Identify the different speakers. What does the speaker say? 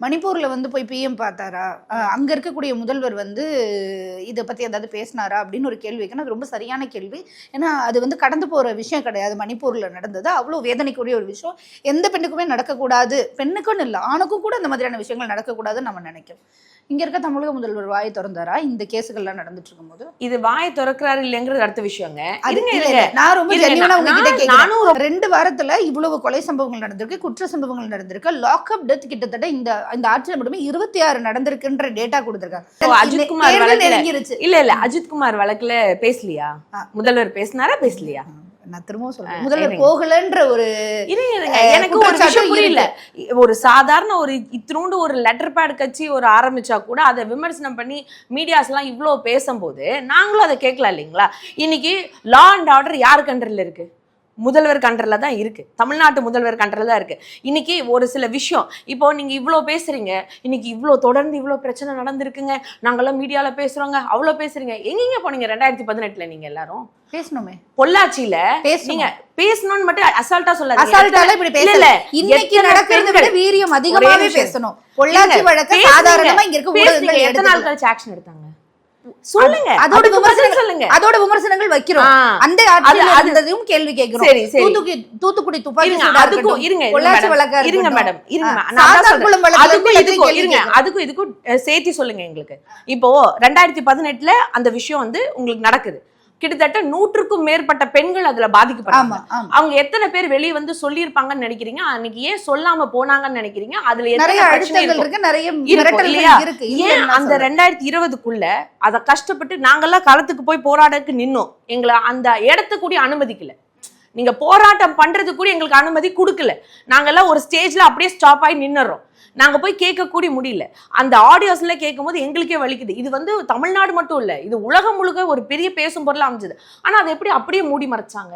Speaker 1: மணிப்பூர்ல வந்து போய் பிஎம் பார்த்தாரா, அங்க இருக்கக்கூடிய முதல்வர் வந்து இதை பத்தி ஏதாவது பேசினாரா அப்படின்னு ஒரு கேள்வி வைக்கணும். அது ரொம்ப சரியான கேள்வி. ஏன்னா அது வந்து கடந்து போற விஷயம் கிடையாது. மணிப்பூர்ல நடந்தது அவ்வளவு வேதனைக்குரிய ஒரு விஷயம். எந்த பெண்ணுக்குமே நடக்கக்கூடாது, பெண்ணுக்குன்னு இல்லை ஆணுக்கும் கூட இந்த மாதிரியான விஷயங்கள் நடக்கக்கூடாதுன்னு நம்ம நினைக்கிறோம். இங்க இருக்க தமிழக முதல்வர் வாயை திறந்தாரா இந்த கேஸுகள்லாம் நடந்துட்டு இருக்கும் போது?
Speaker 2: இது வாயை திறக்கிறாரு இல்லைங்கிறது அடுத்த விஷயங்க.
Speaker 1: நான் ரொம்ப ஜென்யூனா உங்ககிட்ட கேக்குறேன். 2 வாரத்துல இவ்வளவு கொலை சம்பவங்கள் நடந்திருக்கு, குற்ற சம்பவங்கள் நடந்திருக்கு, லாக்அப் டெத் கிட்டத்தட்ட இந்த ஆட்சியில் மட்டுமே 26 நடந்திருக்குன்ற டேட்டா கொடுத்திருக்காங்க.
Speaker 2: அஜித்குமார் வழக்குல இல்ல அஜித்குமார் வழக்குல பேசலையா முதல்வர்? பேசினாரா பேசலையா?
Speaker 1: நான் திரும்ப சொல்றேன், முதல்வர் போகலன்ற ஒரு
Speaker 2: எனக்கு ஒரு விஷயம் புரியல. ஒரு சாதாரண ஒரு இத்தினூண்டு ஒரு லெட்டர் பேட் கட்சி ஒரு ஆரம்பிச்சா கூட அதை விமர்சனம் பண்ணி மீடியாஸ் எல்லாம் இவ்வளவு பேசும்போது நாங்களும் அதை கேட்கலாம் இல்லைங்களா? இன்னைக்கு லா அண்ட் ஆர்டர் யாரு கண்ட்ரோல்ல இருக்கு? முதல்வர் கண்ட்ரோல்ல தான் இருக்கு. தமிழ்நாட்டு முதல்வர் கண்ட்ரோல்ல தான் இருக்கு. இன்னைக்கு ஒரு சில விஷயம் இப்போ நீங்க இவ்வளோ பேசுறீங்க, இன்னைக்கு இவ்வளோ தொடர்ந்து இவ்வளோ பிரச்சனை நடந்திருக்குங்க, நாங்கெல்லாம் மீடியால பேசுறோங்க, அவ்வளோ பேசுறீங்க. எங்கெங்க போனீங்க 2018 நீங்க எல்லாரும்?
Speaker 1: பேசணுமே.
Speaker 2: பொள்ளாச்சியில நீங்க பேசணும்னு மட்டும் அசால்ட்டா சொல்லாதீங்க.
Speaker 1: அசால்ட்டால இப்படி பேசல. இன்னைக்கு நடக்கிறத விட வீரியம் அதிகமாவே பேசணும். பொள்ளாச்சி வழக்க சாதாரணமா இங்க இருக்க ஊடகங்கள்
Speaker 2: எத்தனை நாள் கழிச்சு ஆக்ஷன் எடுத்தாங்க சொல்லுங்க.
Speaker 1: அதோட விமர்சனம் சொல்லுங்க. அதோட விமர்சனங்கள் வைக்கிறோம். அந்த ஆட்சியில இருந்ததையும் கேள்வி கேக்குறோம். தூத்துக்குடி துப்பாக்கி சூடு
Speaker 2: அதுக்கும் இருங்க
Speaker 1: பொள்ளாச்சி வழக்கு
Speaker 2: இருங்க மேடம் இருங்க. அதுக்கும் இதுக்கும் சேர்த்து சொல்லுங்க எங்களுக்கு. இப்போ 2018 அந்த விஷயம் வந்து உங்களுக்கு நடக்குது. கிட்டத்தட்ட 100க்கும் மேற்பட்ட பெண்கள் அதுல பாதிக்கப்படுறாங்க. அவங்க எத்தனை பேர் வெளியே வந்து சொல்லியிருப்பாங்கன்னு நினைக்கிறீங்க? அன்னைக்கு ஏன் சொல்லாம போனாங்கன்னு நினைக்கிறீங்க? அதுல
Speaker 1: நிறைய பிரச்சனைகள் இருக்கு, நிறைய
Speaker 2: இல்லையா? ஏன் அந்த 2020க்குள்ள அத கஷ்டப்பட்டு நாங்கெல்லாம் களத்துக்கு போய் போராடக்கு நின்னோம். எங்களை அந்த இடத்துக்கு கூட அனுமதிக்கல. நீங்க போராட்டம் பண்றது கூட எங்களுக்கு அனுமதி கொடுக்கல. நாங்கெல்லாம் ஒரு ஸ்டேஜ்ல அப்படியே ஸ்டாப் ஆகி நின்னுறோம். நாங்க போய் கேட்க கூடி முடியல. அந்த ஆடியோஸ்ல கேட்கும் போது எங்களுக்கே வலிக்குது. இது வந்து தமிழ்நாடு மட்டும் இல்ல, இது உலகம் முழுக்க ஒரு பெரிய பேசும் பொருளா அமைஞ்சது. ஆனா அதை எப்படி அப்படியே மூடி மறைச்சாங்க?